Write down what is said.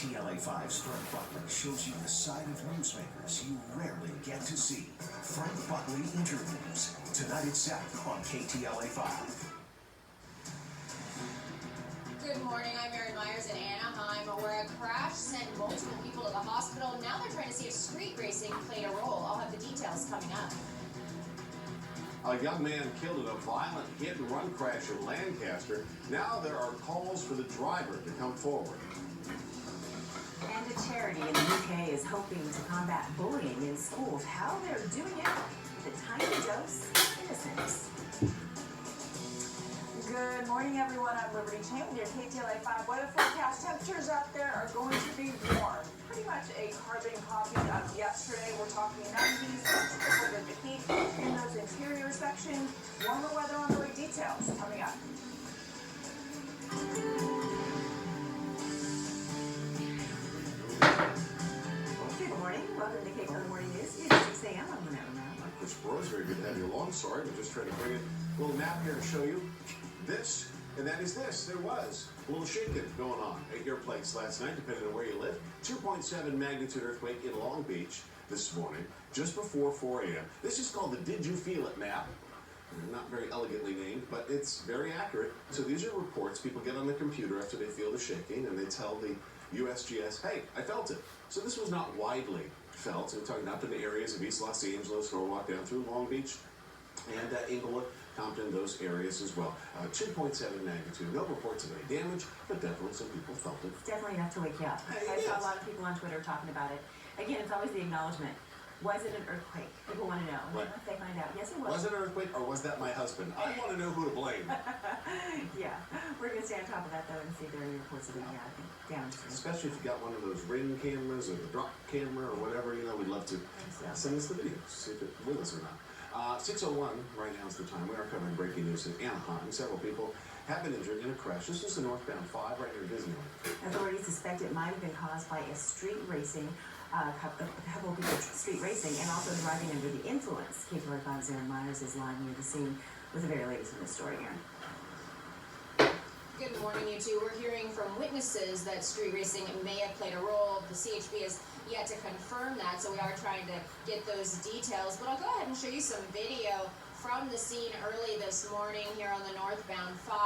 KTLA 5's Frank Buckley shows you the side of newsmakers you rarely get to see. Frank Buckley Interviews. Tonight at 7 on KTLA 5. Good morning, I'm Mary Myers in Anaheim, where a crash sent multiple people to the hospital. Now they're trying to see if street racing played a role. I'll have the details coming up. A young man killed in a violent hit-and-run crash in Lancaster. Now there are calls for the driver to come forward. And a charity in the UK is hoping to combat bullying in schools. How they're doing it with a tiny dose of innocence. Good morning, everyone. I'm Liberty Chain with your KTLA 5 weather forecast. Temperatures out there are going to be warm. Pretty much a carbon copy of yesterday. We're talking 90s, triple digit heat in those interior sections. Warmer weather on the way. Details coming up. Good morning. Welcome to KTLA Morning News. It's 6 a.m. I'm Romero. It's Burrous, very good to have you along. Sorry, we're just trying to bring a little map here to show you this, and that is this. There was a little shaking going on at your place last night, depending on where you live. 2.7 magnitude earthquake in Long Beach this morning, just before 4 a.m. This is called the Did You Feel It map. Not very elegantly named, but it's very accurate. So these are reports people get on the computer after they feel the shaking, and they tell the USGS, hey, I felt it. So this was not widely felt. We're talking up in the areas of East Los Angeles, Norwalk down through Long Beach, and Inglewood, Compton, those areas as well. 2.7 magnitude. No reports of any damage, but definitely some people felt it. Definitely enough to wake you up. I saw a lot of people on Twitter talking about it. Again, it's always the acknowledgement. Was it an earthquake? People want to know. And once they find out, yes, it was. Was it an earthquake, or was that my husband? I want to know who to blame. Yeah. We're going to stay on top of that, though, and see if there are any reports of any damage. Especially if you got one of those Ring cameras or the drop camera or whatever, we'd love to send us the video, see if it's with us or not. 6:01 right now is the time. We are covering breaking news in Anaheim. Several people have been injured in a crash. This is the northbound 5 right near Disneyland. Authorities suspect it might have been caused by a street racing, a couple of people street racing, and also driving under the influence. KTLA 5's Mary Myers is live near the scene with the very latest in this story here. Good morning, you two. We're hearing from witnesses that street racing may have played a role. The CHP has yet to confirm that, so we are trying to get those details. But I'll go ahead and show you some video from the scene early this morning here on the northbound 5.